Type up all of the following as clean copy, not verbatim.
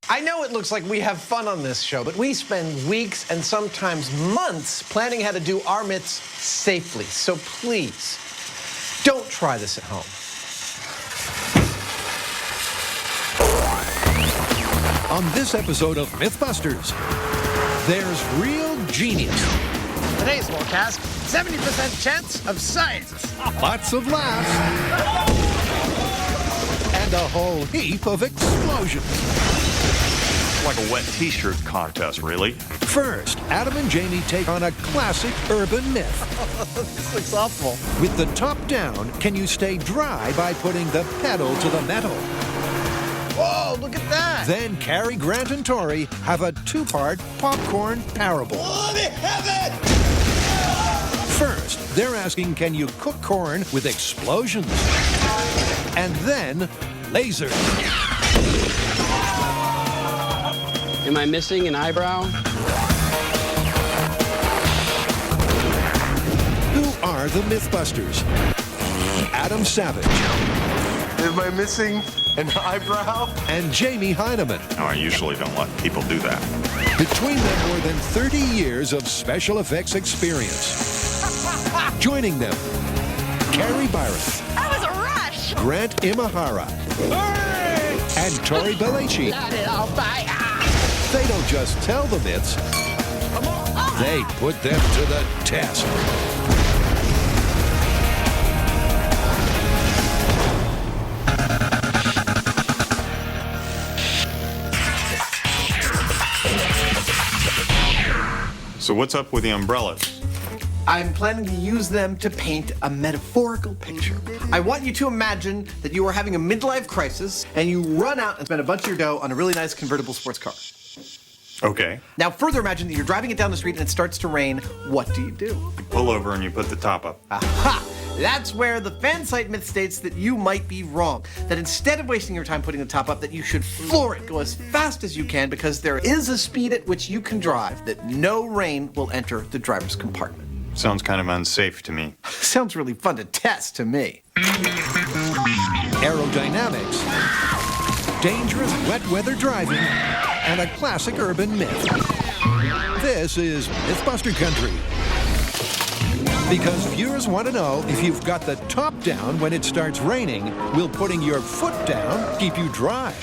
I know it looks like we have fun on this show, but we spend weeks and sometimes months planning how to do our myths safely. So please, don't try this at home. On this episode of Mythbusters, there's real genius. Today's forecast, 70% chance of science. Lots of laughs. And a whole heap of explosions. Like a wet t-shirt contest, really. First, Adam and Jamie take on a classic urban myth. This looks awful. With the top down, can you stay dry by putting the pedal to the metal? Whoa, look at that. Then Cary Grant and Tori have a two-part popcorn parable. Let me have it! First, they're asking, can you cook corn with explosions? And then, lasers. Am I missing an eyebrow? Who are the Mythbusters? Adam Savage. Am I missing an eyebrow? And Jamie Heineman. No, I usually don't let people do that. Between them, more than 30 years of special effects experience. Joining them, Carrie Byron. That was a rush! Grant Imahara. And Tori Belleci. They don't just tell the myths, they put them to the test. So what's up with the umbrellas? I'm planning to use them to paint a metaphorical picture. I want you to imagine that you are having a midlife crisis and you run out and spend a bunch of your dough on a really nice convertible sports car. Okay. Now further imagine that you're driving it down the street and it starts to rain. What do? You pull over and you put the top up. Aha! That's where the fan site myth states that you might be wrong. That instead of wasting your time putting the top up, that you should floor it. Go as fast as you can because there is a speed at which you can drive that no rain will enter the driver's compartment. Sounds kind of unsafe to me. Sounds really fun to test to me. Aerodynamics, dangerous wet weather driving, and a classic urban myth. This is Mythbuster Country. Because viewers want to know if you've got the top down when it starts raining, will putting your foot down keep you dry?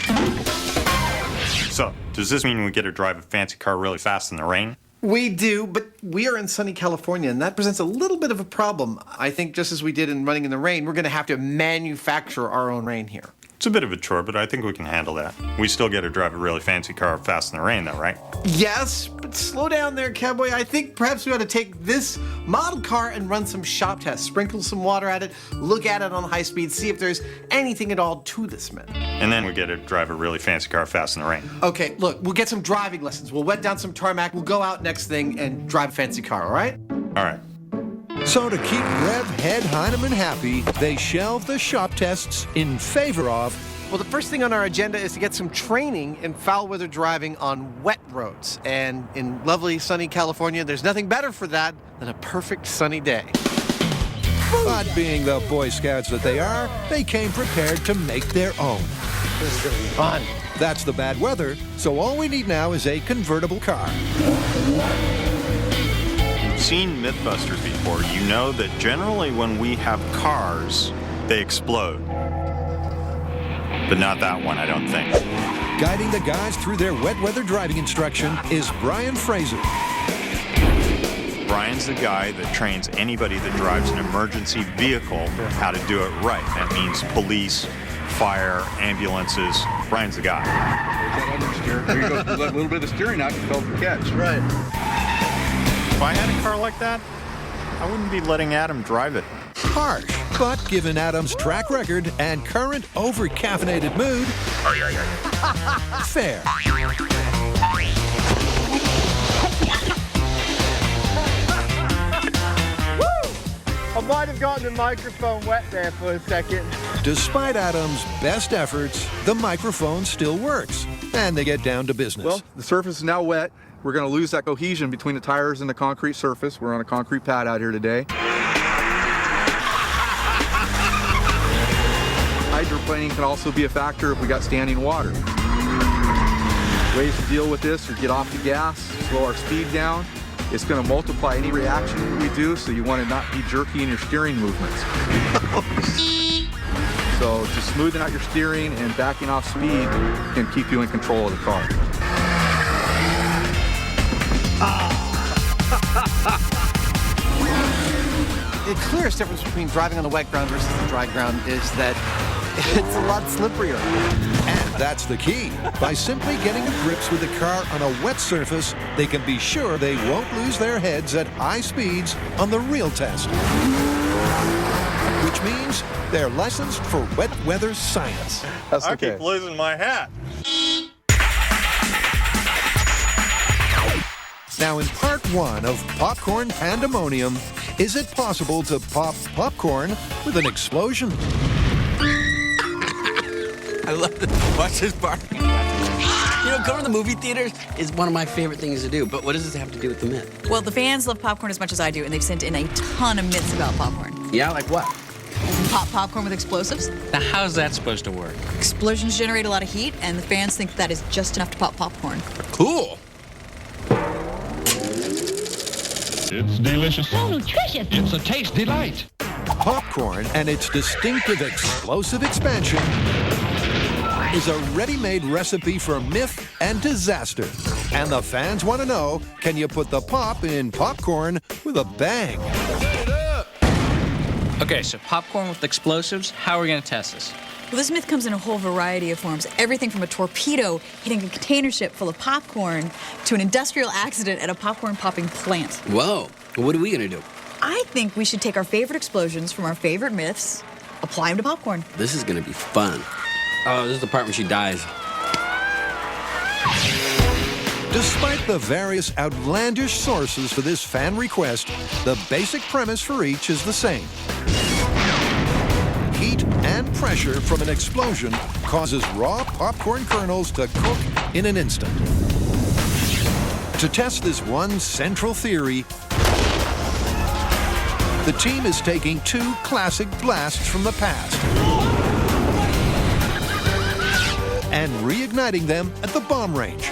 So, does this mean we get to drive a fancy car really fast in the rain? We do, but we are in sunny California, and that presents a little bit of a problem. I think just as we did in Running in the Rain, we're going to have to manufacture our own rain here. It's a bit of a chore, but I think we can handle that. We still get to drive a really fancy car fast in the rain, though, right? Yes, but slow down there, cowboy. I think perhaps we ought to take this model car and run some shop tests. Sprinkle some water at it, look at it on high speed, see if there's anything at all to this myth. And then we get to drive a really fancy car fast in the rain. Okay, look, we'll get some driving lessons. We'll wet down some tarmac. We'll go out next thing and drive a fancy car, all right? All right. So to keep Rev Head Heineman happy, they shelve the shop tests in favor of... Well, the first thing on our agenda is to get some training in foul weather driving on wet roads. And in lovely sunny California, there's nothing better for that than a perfect sunny day. But being the Boy Scouts that they are, they came prepared to make their own. This is going to be fun. That's the bad weather, so all we need now is a convertible car. You've seen Mythbusters before. You know that generally when we have cars, they explode. But not that one, I don't think. Guiding the guys through their wet weather driving instruction is Brian Fraser. Brian's the guy that trains anybody that drives an emergency vehicle how to do it right. That means police, fire, ambulances. Brian's the guy. There you go. Let a little bit of steering out, you felt the catch. Right. If I had a car like that, I wouldn't be letting Adam drive it. Harsh, but given Adam's track record and current over-caffeinated mood, fair. I might have gotten the microphone wet there for a second. Despite Adam's best efforts, the microphone still works, and they get down to business. Well, the surface is now wet. We're going to lose that cohesion between the tires and the concrete surface. We're on a concrete pad out here today. Hydroplaning can also be a factor if we got standing water. Ways to deal with this are get off the gas, slow our speed down. It's going to multiply any reaction that we do, so you want to not be jerky in your steering movements. So just smoothing out your steering and backing off speed can keep you in control of the car. The clearest difference between driving on the wet ground versus the dry ground is that it's a lot slipperier. And that's the key. By simply getting to grips with the car on a wet surface, they can be sure they won't lose their heads at high speeds on the real test. Which means they're licensed for wet weather science. That's I okay. keep losing my hat. Now, in part 1 of Popcorn Pandemonium, is it possible to pop popcorn with an explosion? I love this. Watch this part. You know, going to the movie theaters is one of my favorite things to do, but what does this have to do with the myth? Well, the fans love popcorn as much as I do, and they've sent in a ton of myths about popcorn. Yeah, like what? Pop popcorn with explosives. Now, how's that supposed to work? Explosions generate a lot of heat, and the fans think that is just enough to pop popcorn. Cool. It's delicious. So nutritious. It's a taste delight. Popcorn and its distinctive explosive expansion is a ready-made recipe for myth and disaster. And the fans want to know, can you put the pop in popcorn with a bang? Okay, so popcorn with explosives, how are we going to test this? Well, this myth comes in a whole variety of forms. Everything from a torpedo hitting a container ship full of popcorn to an industrial accident at a popcorn popping plant. Whoa. What are we going to do? I think we should take our favorite explosions from our favorite myths, apply them to popcorn. This is going to be fun. Oh, this is the part when she dies. Despite the various outlandish sources for this fan request, the basic premise for each is the same. Heat and pressure from an explosion causes raw popcorn kernels to cook in an instant. To test this one central theory, the team is taking 2 classic blasts from the past and reigniting them at the bomb range.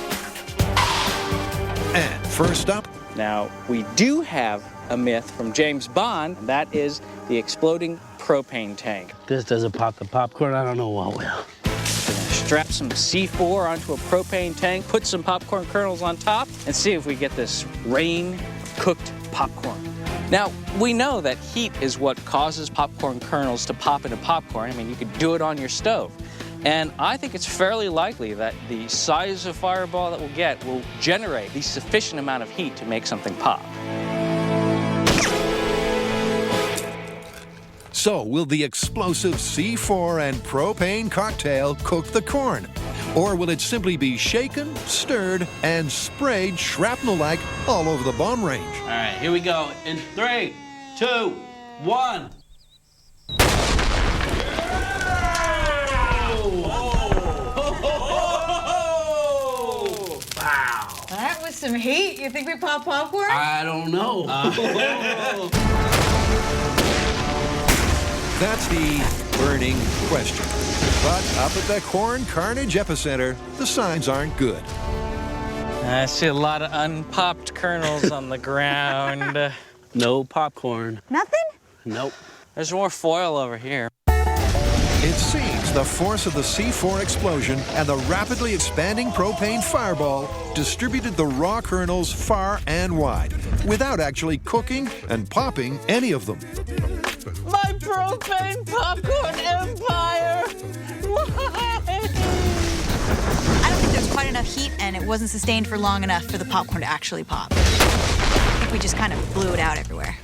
And first up, now, we do have a myth from James Bond, and that is the exploding propane tank. This doesn't pop the popcorn. I don't know what will. Strap some C4 onto a propane tank, put some popcorn kernels on top, and see if we get this rain-cooked popcorn. Now, we know that heat is what causes popcorn kernels to pop into popcorn. I mean, you could do it on your stove. And I think it's fairly likely that the size of fireball that we'll get will generate the sufficient amount of heat to make something pop. so will the explosive C4 and propane cocktail cook the corn? Or will it simply be shaken, stirred, and sprayed shrapnel-like all over the bomb range? All right, here we go. In 3, 2, 1. Wow. That was some heat. You think we pop popcorn? I don't know. That's the burning question. But up at the corn carnage epicenter, the signs aren't good. I see a lot of unpopped kernels on the ground. No popcorn. Nothing? Nope. There's more foil over here. It seems the force of the C4 explosion and the rapidly expanding propane fireball distributed the raw kernels far and wide, without actually cooking and popping any of them. My propane popcorn empire! Why? I don't think there's quite enough heat, and it wasn't sustained for long enough for the popcorn to actually pop. I think we just kind of blew it out everywhere.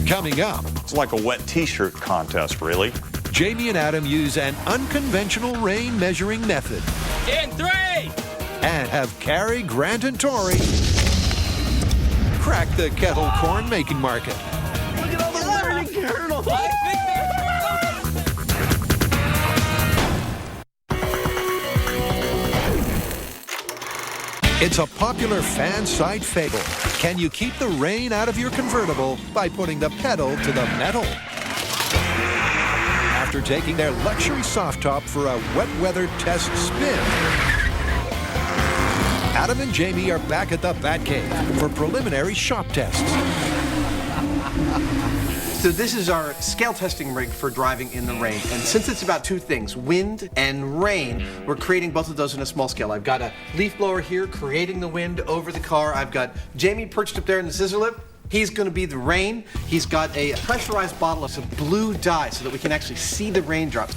Coming up, It's like a wet t-shirt contest, really. Jamie and Adam use an unconventional rain measuring method In 3! and have Carrie, Grant, and Tori crack the kettle corn making market. Look at all the burning kernels! It's a popular fan site fable. Can you keep the rain out of your convertible by putting the pedal to the metal? After taking their luxury soft top for a wet weather test spin, Adam and Jamie are back at the Batcave for preliminary shop tests. So this is our scale testing rig for driving in the rain. And since it's about two things, wind and rain, we're creating both of those in a small scale. I've got a leaf blower here creating the wind over the car. I've got Jamie perched up there in the scissor lift. He's going to be the rain. He's got a pressurized bottle of some blue dye so that we can actually see the raindrops.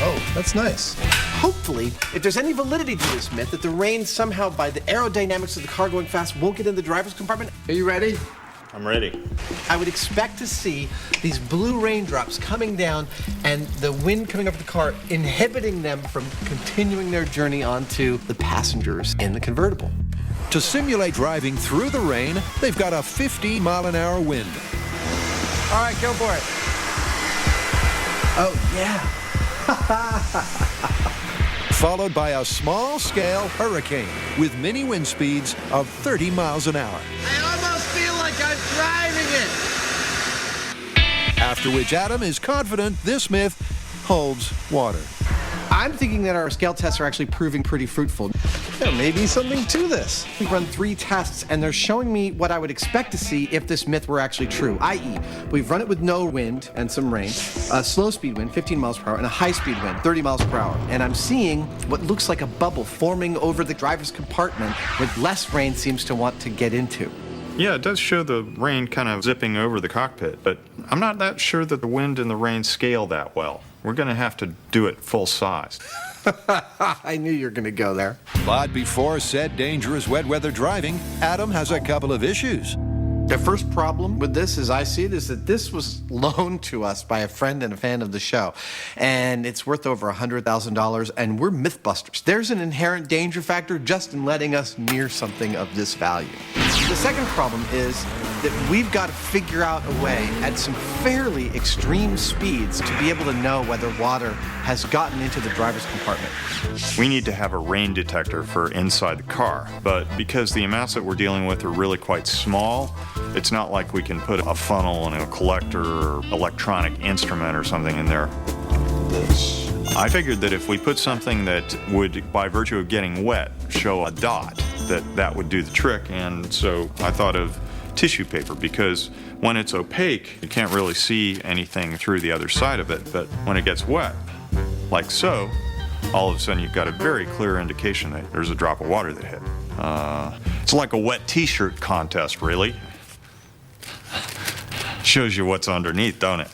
Oh, that's nice. Hopefully, if there's any validity to this myth, that the rain somehow, by the aerodynamics of the car going fast, won't get in the driver's compartment. Are you ready? I'm ready. I would expect to see these blue raindrops coming down and the wind coming over the car, inhibiting them from continuing their journey onto the passengers in the convertible. To simulate driving through the rain, they've got a 50-mile-an-hour wind. All right, go for it. Oh, yeah. Followed by a small-scale hurricane with mini wind speeds of 30 miles an hour. I almost feel like I'm driving it. After which Adam is confident this myth holds water. I'm thinking that our scale tests are actually proving pretty fruitful. There may be something to this. We've run 3 tests, and they're showing me what I would expect to see if this myth were actually true, i.e., we've run it with no wind and some rain, a slow speed wind, 15 miles per hour, and a high speed wind, 30 miles per hour. And I'm seeing what looks like a bubble forming over the driver's compartment with less rain seems to want to get into. Yeah, it does show the rain kind of zipping over the cockpit, but I'm not that sure that the wind and the rain scale that well. We're going to have to do it full size. I knew you were going to go there. But before said dangerous wet weather driving, Adam has a couple of issues. The first problem with this, as I see it, is that this was loaned to us by a friend and a fan of the show. And it's worth over $100,000, and we're Mythbusters. There's an inherent danger factor just in letting us near something of this value. The second problem is that we've got to figure out a way at some fairly extreme speeds to be able to know whether water has gotten into the driver's compartment. We need to have a rain detector for inside the car, but because the amounts that we're dealing with are really quite small, it's not like we can put a funnel and a collector or electronic instrument or something in there. I figured that if we put something that would, by virtue of getting wet, show a dot, that would do the trick. And so I thought of tissue paper, because when it's opaque, you can't really see anything through the other side of it. But when it gets wet, like so, all of a sudden you've got a very clear indication that there's a drop of water that hit. It's like a wet t-shirt contest, really. Shows you what's underneath, don't it?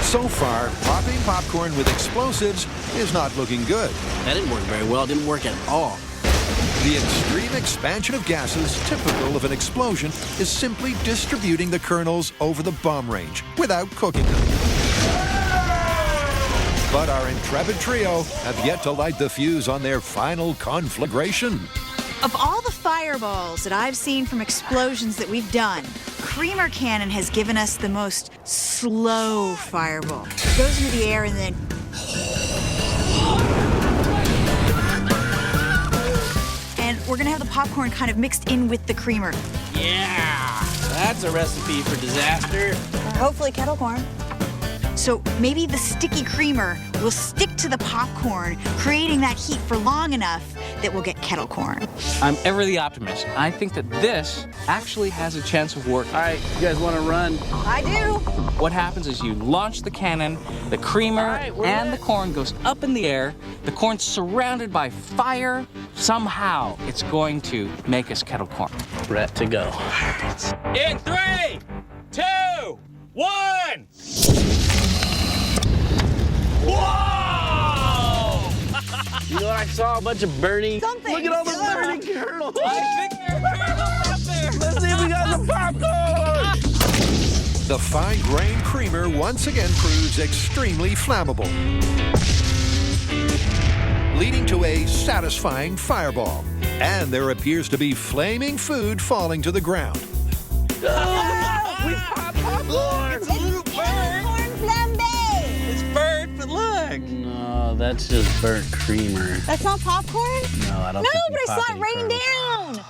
So far, popping popcorn with explosives is not looking good. That didn't work very well. It didn't work at all. The extreme expansion of gases typical of an explosion is simply distributing the kernels over the bomb range without cooking them. But our intrepid trio have yet to light the fuse on their final conflagration. Of all the fireballs that I've seen from explosions that we've done, Creamer Cannon has given us the most slow fireball. It goes into the air and then... And we're gonna have the popcorn kind of mixed in with the creamer. Yeah, that's a recipe for disaster. Hopefully kettle corn. So maybe the sticky creamer will stick to the popcorn, creating that heat for long enough that we'll get kettle corn. I'm ever the optimist. I think that this actually has a chance of working. All right, you guys want to run? I do. What happens is you launch the cannon, the creamer and the corn goes up in the air, the corn's surrounded by fire. Somehow it's going to make us kettle corn. Ready to go. In 3, 2, 1! Whoa! You know what I saw? A bunch of burning. Something. Look at all the burning kernels. I think there are kernels up there. Let's see if we got some popcorn. The fine-grained creamer once again proves extremely flammable, leading to a satisfying fireball. And there appears to be flaming food falling to the ground. We popped popcorn. It's corn flambe. It's burnt, but look. No, that's just burnt creamer. That's not popcorn? No, I don't No, think but I saw it popping rain kernels. down.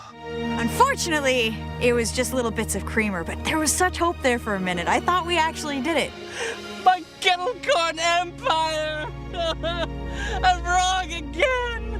Unfortunately, it was just little bits of creamer, but there was such hope there for a minute. I thought we actually did it. My kettle corn empire! I'm wrong again!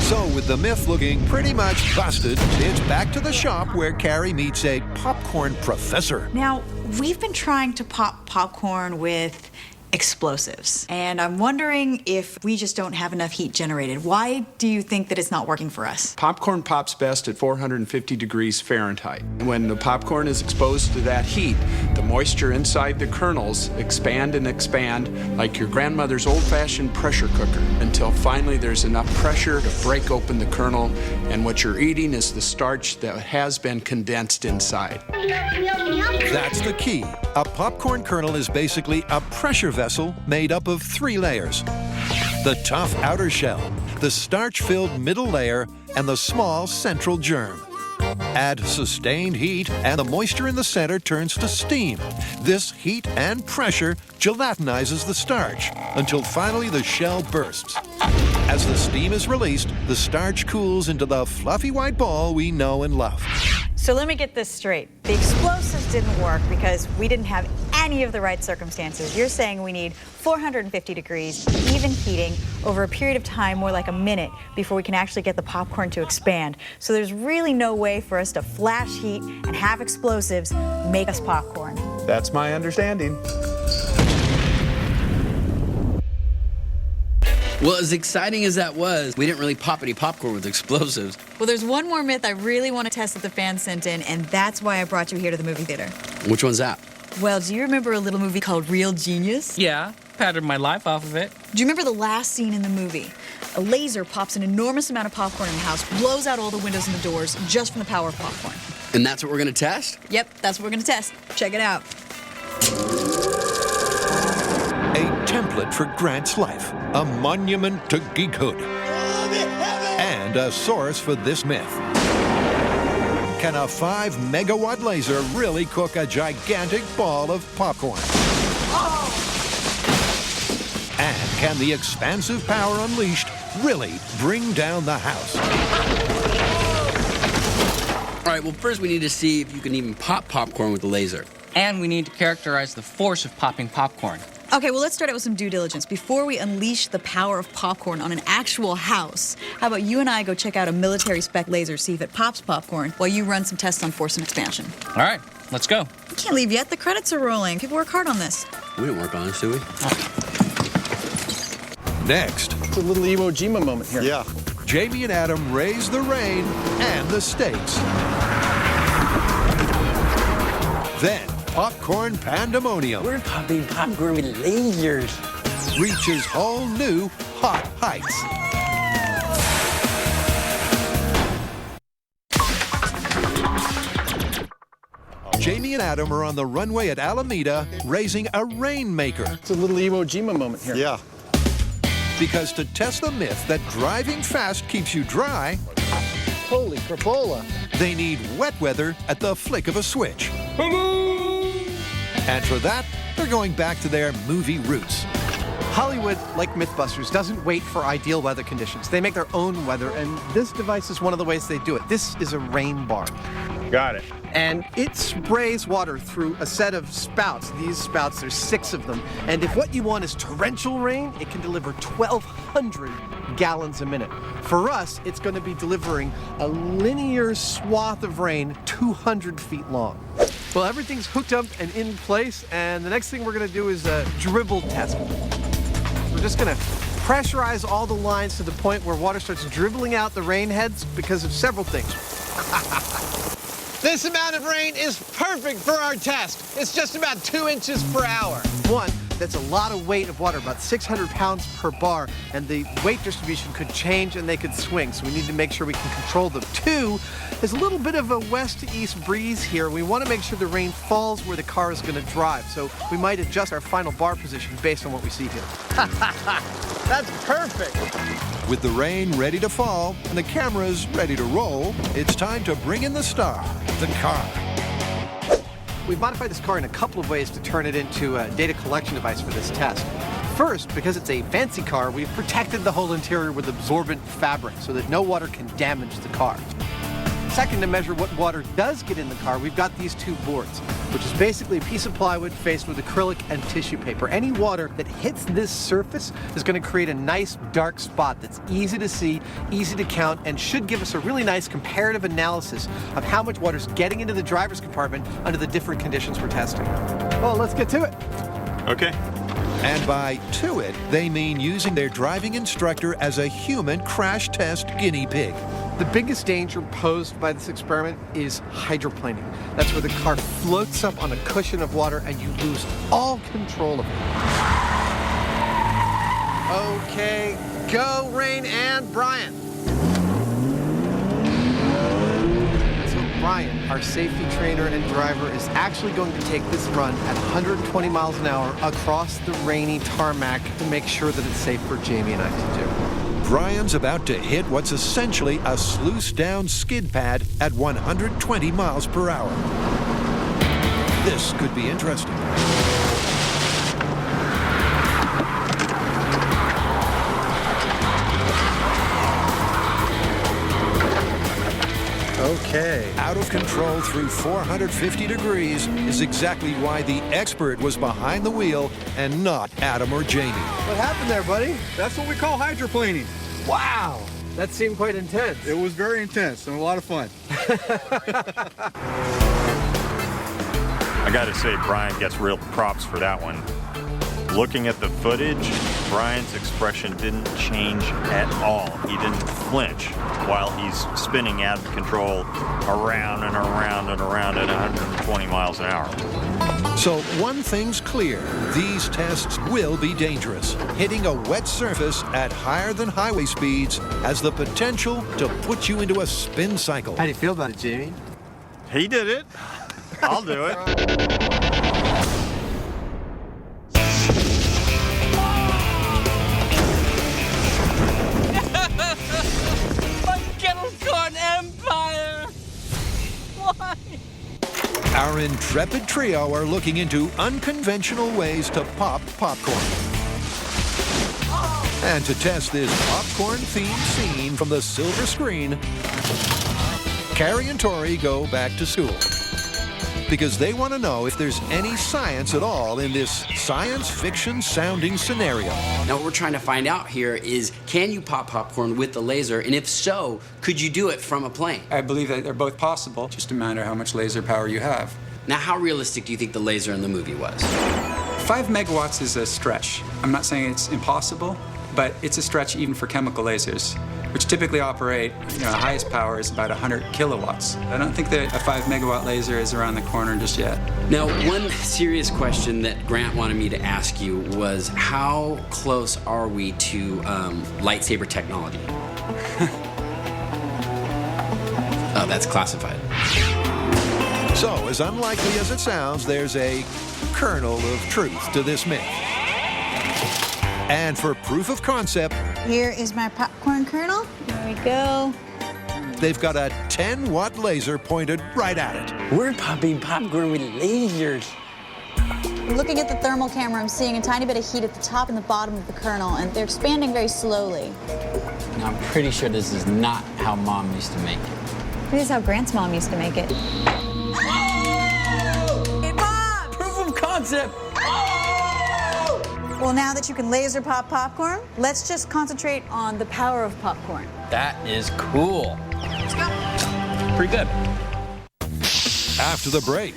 So with the myth looking pretty much busted, it's back to the shop where Carrie meets a popcorn professor. Now, we've been trying to pop popcorn with explosives, and I'm wondering if we just don't have enough heat generated. Why do you think that it's not working for us? Popcorn pops best at 450 degrees Fahrenheit. When the popcorn is exposed to that heat, the moisture inside the kernels expand and expand like your grandmother's old-fashioned pressure cooker until finally there's enough pressure to break open the kernel, and what you're eating is the starch that has been condensed inside. That's the key. A popcorn kernel is basically a pressure vessel made up of 3 layers. The tough outer shell, the starch-filled middle layer, and the small central germ. Add sustained heat, and the moisture in the center turns to steam. This heat and pressure gelatinizes the starch until finally the shell bursts. As the steam is released, the starch cools into the fluffy white ball we know and love. So let me get this straight. The explosives didn't work because we didn't have any of the right circumstances. You're saying we need 450 degrees, even heating, over a period of time more like a minute before we can actually get the popcorn to expand. So there's really no way for us to flash heat and have explosives make us popcorn. That's my understanding. Well, as exciting as that was, we didn't really pop any popcorn with explosives. Well, there's one more myth I really want to test that the fans sent in, and that's why I brought you here to the movie theater. Which one's that? Well, do you remember a little movie called Real Genius? Yeah, patterned my life off of it. Do you remember the last scene in the movie? A laser pops an enormous amount of popcorn in the house, blows out all the windows and the doors just from the power of popcorn. And that's what we're gonna test? Yep, that's what we're gonna test. Check it out. A template for Grant's life, a monument to geekhood, and a source for this myth. Can a 5-megawatt laser really cook a gigantic ball of popcorn? And can the expansive power unleashed really bring down the house? All right, well, first we need to see if you can even pop popcorn with the laser. And we need to characterize the force of popping popcorn. Okay, well, let's start out with some due diligence. Before we unleash the power of popcorn on an actual house, how about you and I go check out a military spec laser, see if it pops popcorn, while you run some tests on force and expansion. All right, let's go. We can't leave yet. The credits are rolling. People work hard on this. We didn't work on this, did we? Next, It's a little Iwo Jima moment here. yeah, Jamie and Adam raise the rain and the stakes. Then, popcorn pandemonium We're popping popcorn with lasers. reaches whole new hot heights. Jamie and Adam are on the runway at Alameda raising a rainmaker. It's a little Iwo Jima moment here. Yeah. Because to test the myth that driving fast keeps you dry, Holy crapola. they need wet weather at the flick of a switch. And for that, they're going back to their movie roots. Hollywood, like Mythbusters, doesn't wait for ideal weather conditions. They make their own weather, and this device is one of the ways they do it. This is a rain bar. Got it. And it sprays water through a set of spouts. These spouts, there's 6 of them. And if what you want is torrential rain, it can deliver 1,200 gallons a minute. For us, it's going to be delivering a linear swath of rain 200 feet long. Well, everything's hooked up and in place, and the next thing we're going to do is a dribble test. We're just going to pressurize all the lines to the point where water starts dribbling out the rain heads because of several things. This amount of rain is perfect for our test. It's just about 2 inches per hour. One, that's a lot of weight of water, about 600 pounds per bar, and the weight distribution could change and they could swing, so we need to make sure we can control them. 2, there's a little bit of a west to east breeze here. We want to make sure the rain falls where the car is going to drive, so we might adjust our final bar position based on what we see here. That's perfect. With the rain ready to fall and the cameras ready to roll, it's time to bring in the star, the car. We've modified this car in a couple of ways to turn it into a data collection device for this test. First, because it's a fancy car, we've protected the whole interior with absorbent fabric so that no water can damage the car. Second, to measure what water does get in the car, we've got these two boards, which is basically a piece of plywood faced with acrylic and tissue paper. Any water that hits this surface is going to create a nice dark spot that's easy to see, easy to count, and should give us a really nice comparative analysis of how much water's getting into the driver's compartment under the different conditions we're testing. Well, let's get to it. Okay. And by to it, they mean using their driving instructor as a human crash test guinea pig. The biggest danger posed by this experiment is hydroplaning. That's where the car floats up on a cushion of water and you lose all control of it. Okay, go, Rain and Brian. Brian, our safety trainer and driver, is actually going to take this run at 120 miles an hour across the rainy tarmac to make sure that it's safe for Jamie and I to do. Brian's about to hit what's essentially a sluice-down skid pad at 120 miles per hour. This could be interesting. Okay. Out of control through 450 degrees is exactly why the expert was behind the wheel and not Adam or Jamie. What happened there, buddy? That's what we call hydroplaning. Wow. That seemed quite intense. It was very intense and a lot of fun. I got to say, Brian gets real props for that one. Looking at the footage, Brian's expression didn't change at all. He didn't flinch while he's spinning out of control around and around and around at 120 miles an hour. So one thing's clear, these tests will be dangerous. Hitting a wet surface at higher than highway speeds has the potential to put you into a spin cycle. How do you feel about it, Jamie? He did it. I'll do it. Empire! Why? Our intrepid trio are looking into unconventional ways to pop popcorn. And to test this popcorn-themed scene from the silver screen, Carrie and Tori go back to school. Because they want to know if there's any science at all in this science fiction sounding scenario. Now what we're trying to find out here is, can you pop popcorn with the laser? And if so, could you do it from a plane? I believe that they're both possible, just a matter of how much laser power you have. Now how realistic do you think the laser in the movie was? 5 megawatts is a stretch. I'm not saying it's impossible, but it's a stretch even for chemical lasers, which typically operate, the highest power is about 100 kilowatts. I don't think that a 5 megawatt laser is around the corner just yet. Now, one serious question that Grant wanted me to ask you was, how close are we to lightsaber technology? Oh, that's classified. So, as unlikely as it sounds, there's a kernel of truth to this myth. And for proof of concept, Here is my popcorn kernel. There we go. they've got a 10-watt laser pointed right at it. We're popping popcorn with lasers. Looking at the thermal camera, I'm seeing a tiny bit of heat at the top and the bottom of the kernel, and they're expanding very slowly. Now, I'm pretty sure this is not how Mom used to make it. This is how Grant's mom used to make it. Hey, Mom! Proof of concept. Well, now that you can laser pop popcorn, let's just concentrate on the power of popcorn. That is cool. Let's go. Pretty good. After the break,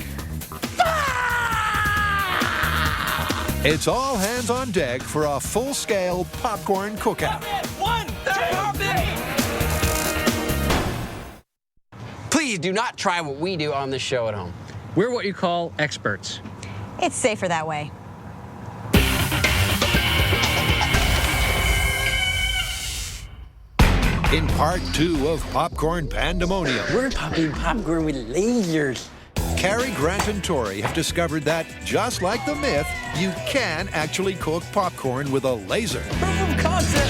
it's all hands on deck for a full-scale popcorn cookout. Please do not try what we do on this show at home. We're what you call experts. It's safer that way. In part 2 of Popcorn Pandemonium, We're popping popcorn with lasers. Carrie, Grant, and Tori have discovered that, just like the myth, you can actually cook popcorn with a laser. Proof of concept.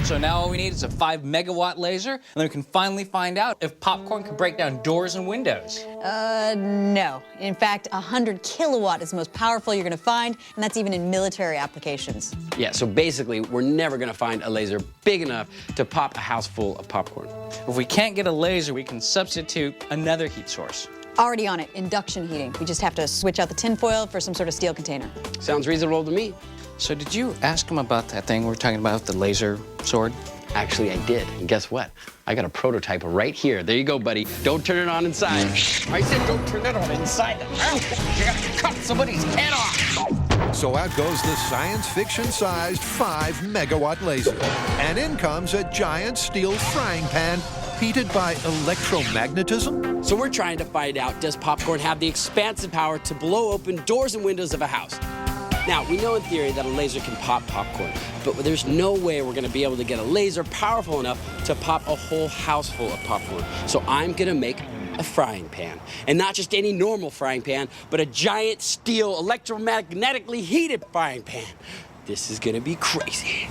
So now all we need is a 5 megawatt laser, and then we can finally find out if popcorn can break down doors and windows. No. In fact, 100 kilowatt is the most powerful you're going to find, and that's even in military applications. Yeah, so basically, we're never going to find a laser big enough to pop a house full of popcorn. If we can't get a laser, we can substitute another heat source. Already on it, induction heating. We just have to switch out the tinfoil for some sort of steel container. Sounds reasonable to me. So did you ask him about that thing we were talking about, the laser sword? Actually, I did. And guess what? I got a prototype right here. There you go, buddy. Don't turn it on inside. I said don't turn it on inside. You gotta cut somebody's head off. So out goes the science fiction-sized 5 megawatt laser. And in comes a giant steel frying pan heated by electromagnetism. So we're trying to find out, does popcorn have the expansive power to blow open doors and windows of a house? Now, we know in theory that a laser can pop popcorn, but there's no way we're gonna be able to get a laser powerful enough to pop a whole house full of popcorn. So I'm gonna make a frying pan. And not just any normal frying pan, but a giant steel electromagnetically heated frying pan. This is gonna be crazy.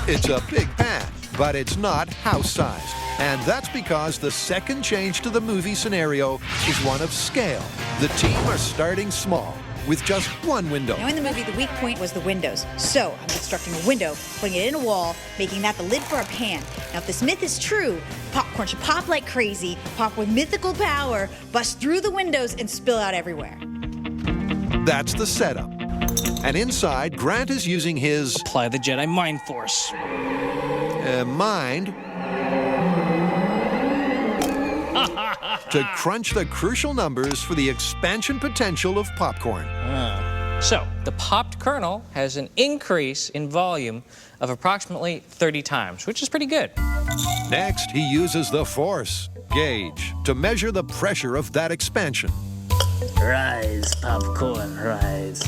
It's a big pan, but it's not house-sized. And that's because the second change to the movie scenario is one of scale. The team are starting small, with just one window. Now in the movie, the weak point was the windows. So I'm constructing a window, putting it in a wall, making that the lid for a pan. Now if this myth is true, popcorn should pop like crazy, pop with mythical power, bust through the windows and spill out everywhere. That's the setup. And inside, Grant is using his... Apply the Jedi Mind Force. Mind... to crunch the crucial numbers for the expansion potential of popcorn. So, the popped kernel has an increase in volume of approximately 30 times, which is pretty good. Next, he uses the force gauge to measure the pressure of that expansion. Rise, popcorn, rise.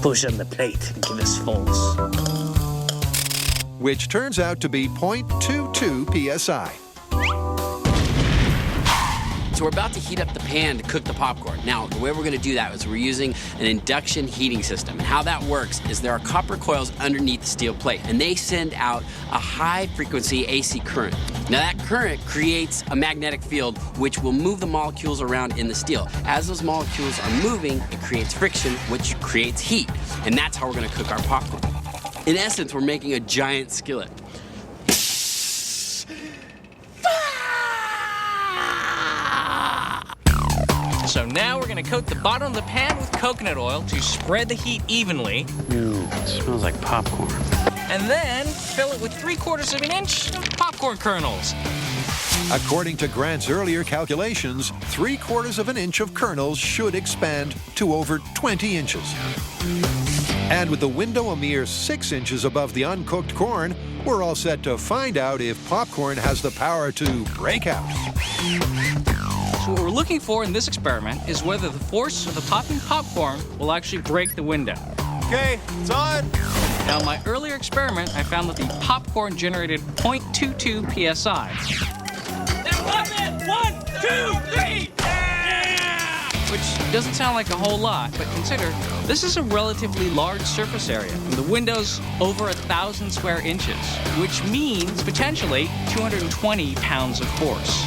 Push on the plate and give us force. Which turns out to be 0.22 psi. So we're about to heat up the pan to cook the popcorn. Now, the way we're gonna do that is we're using an induction heating system. And how that works is there are copper coils underneath the steel plate, and they send out a high frequency AC current. Now that current creates a magnetic field which will move the molecules around in the steel. As those molecules are moving, it creates friction, which creates heat. And that's how we're gonna cook our popcorn. In essence, we're making a giant skillet. So now we're gonna coat the bottom of the pan with coconut oil to spread the heat evenly. Ooh, it smells like popcorn. And then fill it with 3/4 of an inch of popcorn kernels. According to Grant's earlier calculations, 3/4 of an inch of kernels should expand to over 20 inches. And with the window a mere 6 inches above the uncooked corn, we're all set to find out if popcorn has the power to break out. So what we're looking for in this experiment is whether the force of the popping popcorn will actually break the window. Okay, it's on. Now, in my earlier experiment, I found that the popcorn generated 0.22 psi. 11, 1, 2, 3. Which doesn't sound like a whole lot, but consider this is a relatively large surface area. And the window's over 1,000 square inches, which means potentially 220 pounds of force.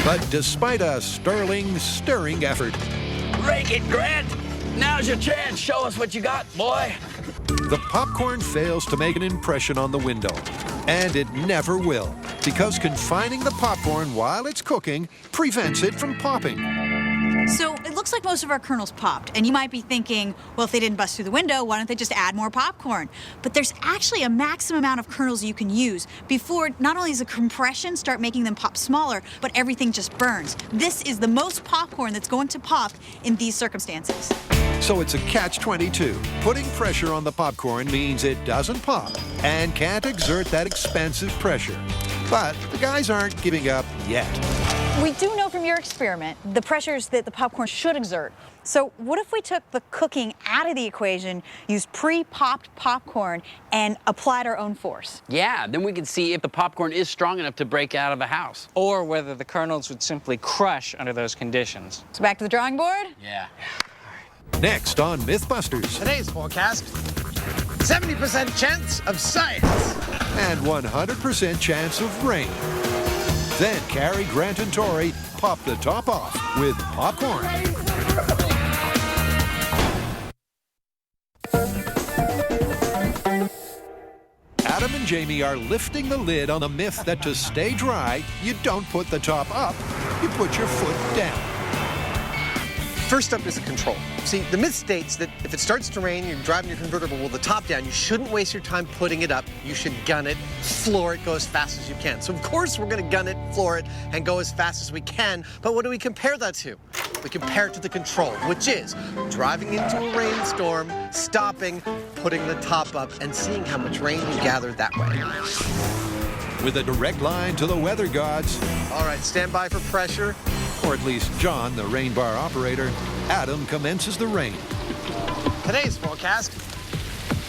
But despite a sterling, stirring effort, Rake it, Grant. Now's your chance. Show us what you got, boy. the popcorn fails to make an impression on the window. And it never will, because confining the popcorn while it's cooking prevents it from popping. So it looks like most of our kernels popped, and you might be thinking, well, if they didn't bust through the window, why don't they just add more popcorn? But there's actually a maximum amount of kernels you can use before not only does the compression start making them pop smaller, but everything just burns. This is the most popcorn that's going to pop in these circumstances. So it's a catch-22. Putting pressure on the popcorn means it doesn't pop and can't exert that expansive pressure. But the guys aren't giving up yet. We do know from your experiment the pressures that the popcorn should exert. So what if we took the cooking out of the equation, used pre-popped popcorn, and applied our own force? Yeah, then we can see if the popcorn is strong enough to break out of a house. Or whether the kernels would simply crush under those conditions. So back to the drawing board? Yeah. Next on Mythbusters. Today's forecast. 70% chance of science. And 100% chance of rain. Then Carrie, Grant, and Tori pop the top off with popcorn. Adam and Jamie are lifting the lid on the myth that to stay dry, you don't put the top up, you put your foot down. First up is the control. See, the myth states that if it starts to rain, you're driving your convertible with the top down, you shouldn't waste your time putting it up. You should gun it, floor it, go as fast as you can. So of course we're gonna gun it, floor it, and go as fast as we can. But what do we compare that to? We compare it to the control, which is driving into a rainstorm, stopping, putting the top up, and seeing how much rain you gather that way. With a direct line to the weather gods. All right, stand by for pressure. Or at least John, the rain bar operator. Adam commences the rain. Today's forecast,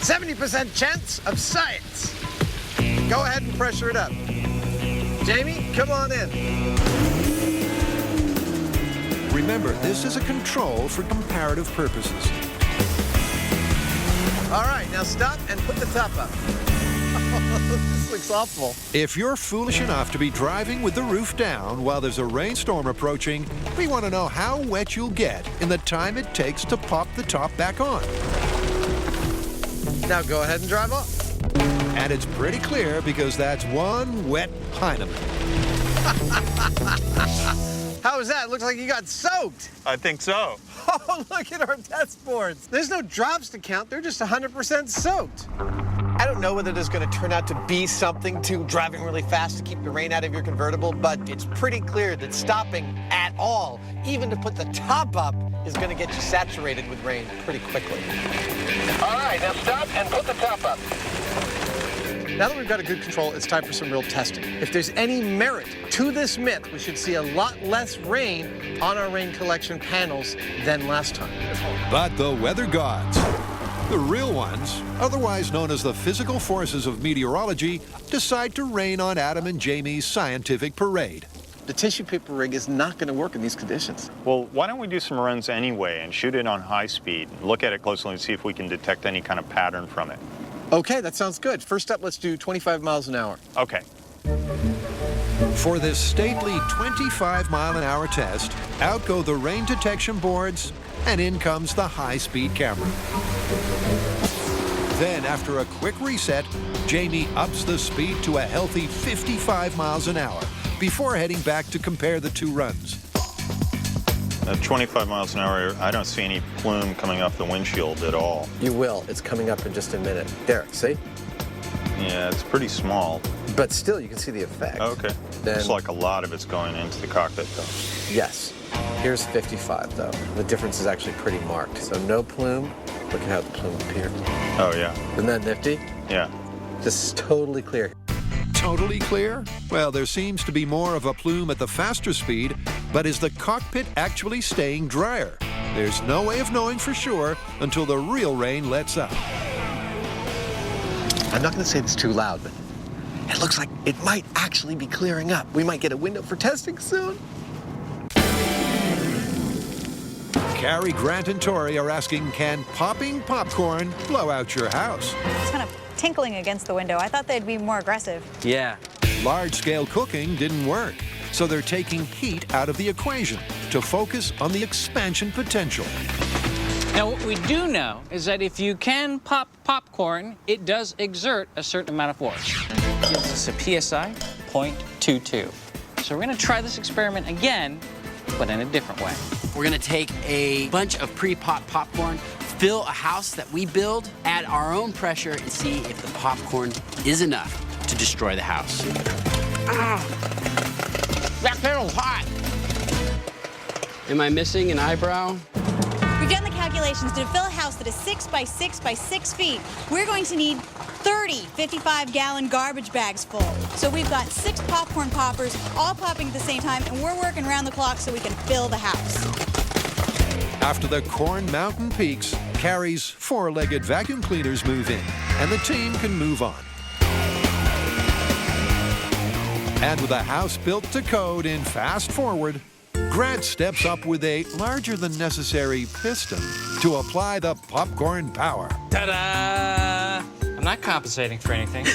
70% chance of science. Go ahead and pressure it up. Jamie, come on in. Remember, this is a control for comparative purposes. All right, now stop and put the top up. This looks awful. If you're foolish enough to be driving with the roof down while there's a rainstorm approaching, we want to know how wet you'll get in the time it takes to pop the top back on. Now go ahead and drive off. And it's pretty clear because that's one wet Heineman. How was that? Looks like you got soaked. I think so. Oh, look at our test boards. There's no drops to count. They're just 100% soaked. I don't know whether there's going to turn out to be something to driving really fast to keep the rain out of your convertible, but it's pretty clear that stopping at all, even to put the top up, is going to get you saturated with rain pretty quickly. All right, now stop and put the top up. Now that we've got a good control, it's time for some real testing. If there's any merit to this myth, we should see a lot less rain on our rain collection panels than last time. But the weather gods, the real ones, otherwise known as the physical forces of meteorology, decide to rain on Adam and Jamie's scientific parade. The tissue paper rig is not going to work in these conditions. Well, why don't we do some runs anyway and shoot it on high speed, look at it closely and see if we can detect any kind of pattern from it. Okay, that sounds good. First up, let's do 25 miles an hour. Okay. For this stately 25-mile-an-hour test, out go the rain detection boards, and in comes the high-speed camera. Then, after a quick reset, Jamie ups the speed to a healthy 55 miles an hour before heading back to compare the two runs. At 25 miles an hour, I don't see any plume coming off the windshield at all. You will. It's coming up in just a minute. There, see? Yeah, it's pretty small. But still, you can see the effect. Okay. Then, looks like a lot of it's going into the cockpit, though. Yes. Here's 55, though. The difference is actually pretty marked. So no plume. Look at how the plume appeared. Oh, yeah. Isn't that nifty? Yeah. This is totally clear. Totally clear? Well, there seems to be more of a plume at the faster speed, but is the cockpit actually staying drier? There's no way of knowing for sure until the real rain lets up. I'm not going to say this too loud, but it looks like it might actually be clearing up. We might get a window for testing soon. Carrie, Grant, and Tori are asking, can popping popcorn blow out your house? It's kind of tinkling against the window. I thought they'd be more aggressive. Yeah. Large-scale cooking didn't work, so they're taking heat out of the equation to focus on the expansion potential. Now, what we do know is that if you can pop popcorn, it does exert a certain amount of force. It gives us a PSI 0.22. So we're going to try this experiment again, but in a different way. We're gonna take a bunch of pre-popped popcorn, fill a house that we build, add our own pressure, and see if the popcorn is enough to destroy the house. Ah, that kettle's hot. Am I missing an eyebrow? We've done the calculations. To fill a house that is 6 by 6 by 6 feet, we're going to need 30 55-gallon garbage bags full. So we've got 6 popcorn poppers all popping at the same time, and we're working around the clock so we can fill the house. After the Corn Mountain peaks, Carrie's 4-legged vacuum cleaners move in, and the team can move on. And with a house built to code in fast forward, Grant steps up with a larger-than-necessary piston to apply the popcorn power. Ta-da! I'm not compensating for anything.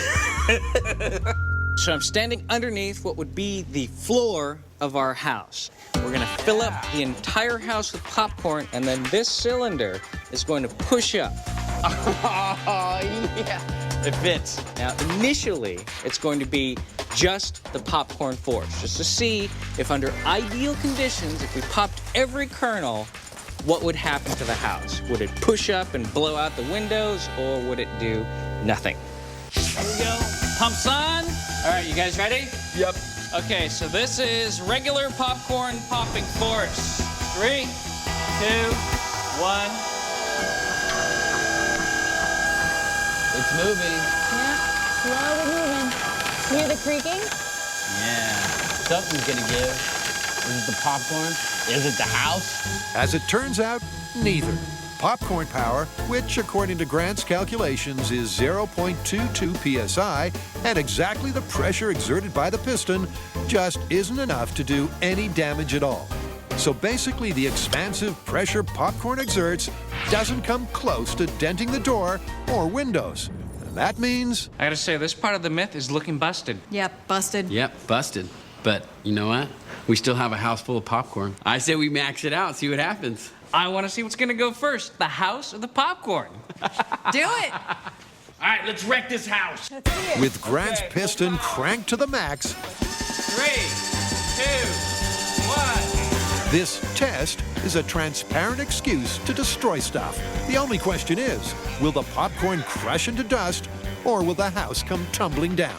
So I'm standing underneath what would be the floor of our house. We're gonna fill up the entire house with popcorn, and then this cylinder is going to push up. Oh, yeah. It fits. Now, initially, it's going to be just the popcorn force, just to see if under ideal conditions, if we popped every kernel, what would happen to the house? Would it push up and blow out the windows, or would it do nothing? Here we go. Pumps on. All right, you guys ready? Yep. Okay, so this is regular popcorn popping force. 3, 2, 1. It's moving. Yeah, slowly moving. Hear the creaking? Yeah. Something's gonna give. Is it the popcorn? Is it the house? As it turns out, neither. Popcorn power, which according to Grant's calculations is 0.22 psi, and exactly the pressure exerted by the piston, just isn't enough to do any damage at all. So basically, the expansive pressure popcorn exerts doesn't come close to denting the door or windows. And that means... I gotta say, this part of the myth is looking busted. Yep, busted. Yep, busted. But you know what? We still have a house full of popcorn. I say we max it out, see what happens. I want to see what's gonna go first, the house or the popcorn? Do it! All right, let's wreck this house. With Grant's piston cranked to the max, 3, 2, 1. this test is a transparent excuse to destroy stuff. The only question is, will the popcorn crush into dust, or will the house come tumbling down?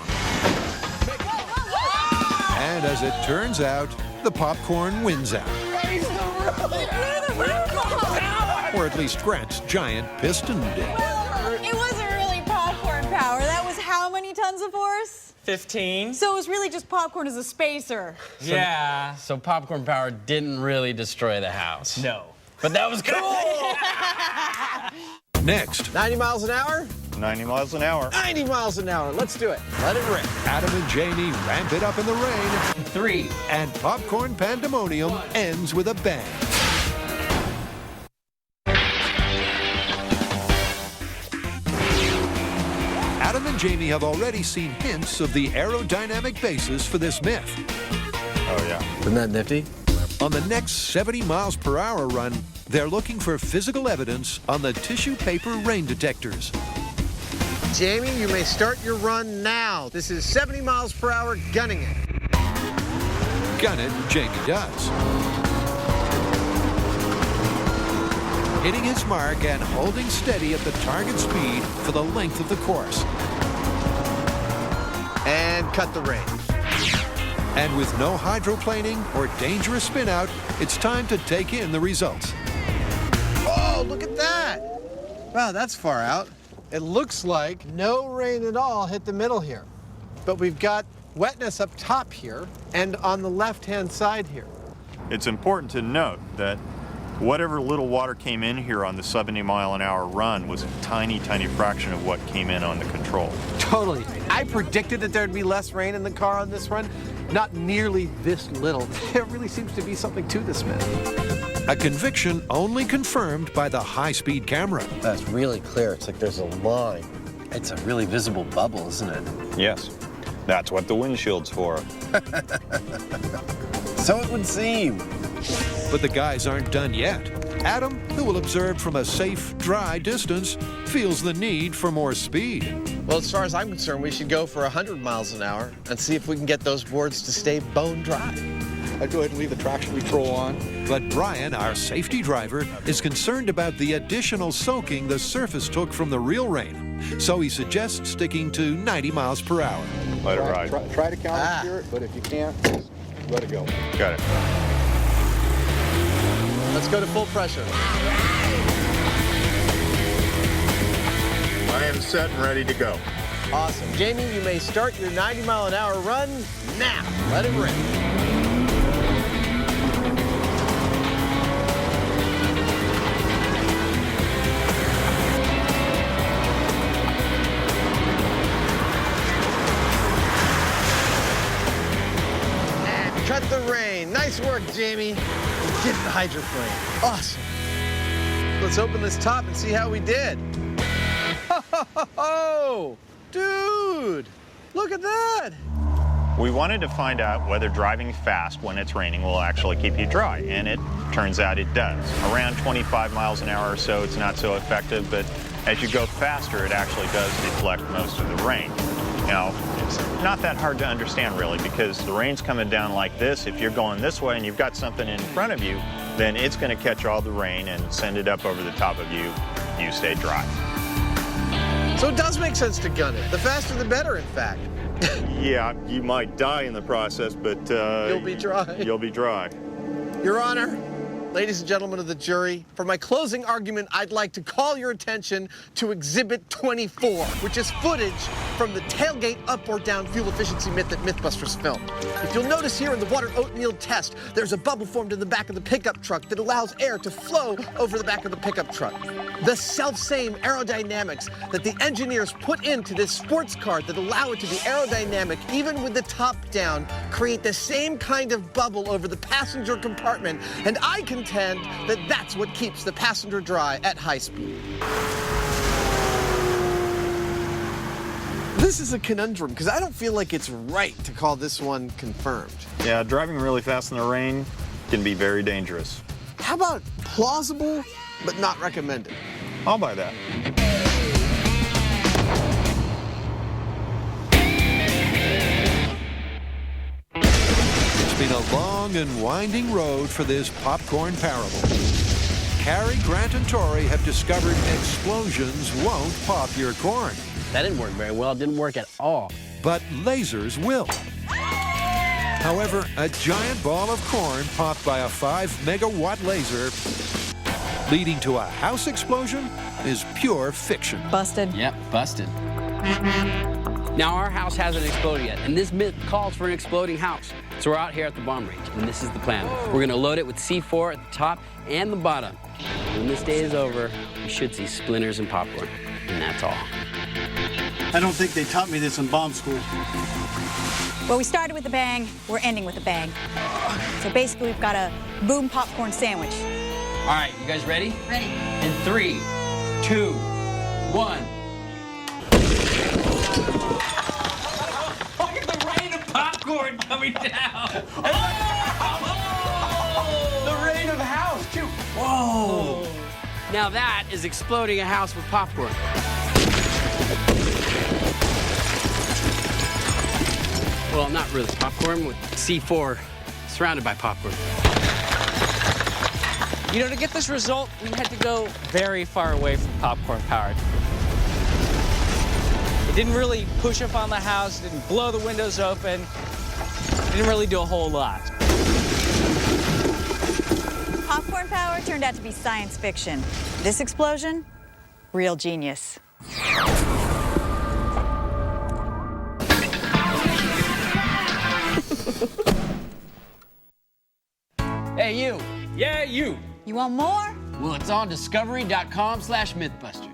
And as it turns out, the popcorn wins out. Or at least Grant's giant piston did. Well, it wasn't really popcorn power. That was how many tons of force? 15. So it was really just popcorn as a spacer. Yeah. So popcorn power didn't really destroy the house. No. But that was cool! Next, 90 miles an hour? 90 miles an hour. 90 miles an hour. Let's do it. Let it rip. Adam and Jamie ramp it up in the rain, 3. and popcorn pandemonium ends with a bang. Adam and Jamie have already seen hints of the aerodynamic basis for this myth. Oh, yeah. Isn't that nifty? On the next 70 miles per hour run, they're looking for physical evidence on the tissue paper rain detectors. Jamie, you may start your run now. This is 70 miles per hour, gunning it. Gun it, Jamie does. Hitting his mark and holding steady at the target speed for the length of the course. And cut the rain. And with no hydroplaning or dangerous spin out, it's time to take in the results. Oh, look at that. Wow, that's far out. It looks like no rain at all hit the middle here. But we've got wetness up top here and on the left-hand side here. It's important to note that whatever little water came in here on the 70-mile-an-hour run was a tiny, tiny fraction of what came in on the control. Totally. I predicted that there'd be less rain in the car on this run. Not nearly this little. There really seems to be something to this myth. A conviction only confirmed by the high-speed camera. That's really clear. It's like there's a line. It's a really visible bubble, isn't it? Yes. That's what the windshield's for. So it would seem. But the guys aren't done yet. Adam, who will observe from a safe, dry distance, feels the need for more speed. Well, as far as I'm concerned, we should go for 100 miles an hour and see if we can get those boards to stay bone dry. I'd go ahead and leave the traction control on. But Brian, our safety driver, is concerned about the additional soaking the surface took from the real rain. So he suggests sticking to 90 miles per hour. Let it ride. Try to counter it, but if you can't, just let it go. Got it. Let's go to full pressure. I am set and ready to go. Awesome. Jamie, you may start your 90-mile-an-hour run now. Let it rip. And cut the rain. Nice work, Jamie. Get the hydroplane. Awesome. Let's open this top and see how we did. Whoa! Dude! Look at that! We wanted to find out whether driving fast when it's raining will actually keep you dry, and it turns out it does. Around 25 miles an hour or so, it's not so effective, but as you go faster, it actually does deflect most of the rain. Now, it's not that hard to understand, really, because the rain's coming down like this. If you're going this way and you've got something in front of you, then it's going to catch all the rain and send it up over the top of you. You stay dry. So it does make sense to gun it. The faster the better, in fact. Yeah, you might die in the process, but You'll be dry. You'll be dry. Your Honor, ladies and gentlemen of the jury, for my closing argument, I'd like to call your attention to Exhibit 24, which is footage from the tailgate up or down fuel efficiency myth that Mythbusters filmed. If you'll notice here in the water oatmeal test, there's a bubble formed in the back of the pickup truck that allows air to flow over the back of the pickup truck. The self-same aerodynamics that the engineers put into this sports car that allow it to be aerodynamic, even with the top down, create the same kind of bubble over the passenger compartment, and I contend that that's what keeps the passenger dry at high speed. This is a conundrum, because I don't feel like it's right to call this one confirmed. Yeah, driving really fast in the rain can be very dangerous. How about plausible, but not recommended? I'll buy that. It's been a long and winding road for this popcorn parable. Carrie, Grant, and Tori have discovered explosions won't pop your corn. That didn't work very well. It didn't work at all. But lasers will. However, a giant ball of corn popped by a 5-megawatt laser leading to a house explosion is pure fiction. Busted. Yep, busted. Now, our house hasn't exploded yet, and this myth calls for an exploding house. So we're out here at the bomb range, and this is the plan. We're going to load it with C4 at the top and the bottom. When this day is over, you should see splinters and popcorn, and that's all. I don't think they taught me this in bomb school. Well, we started with a bang, we're ending with a bang. So basically, we've got a boom popcorn sandwich. All right, you guys ready? Ready. In 3, 2, 1. Look at the rain of popcorn coming down. The rain of house, too. Whoa. Now that is exploding a house with popcorn. Well, not really popcorn, with C4 surrounded by popcorn. You know, to get this result, we had to go very far away from popcorn power. It didn't really push up on the house, didn't blow the windows open, didn't really do a whole lot. Popcorn power turned out to be science fiction. This explosion, real genius. Hey, you. Yeah, you. You want more? Well, it's on discovery.com/Mythbusters.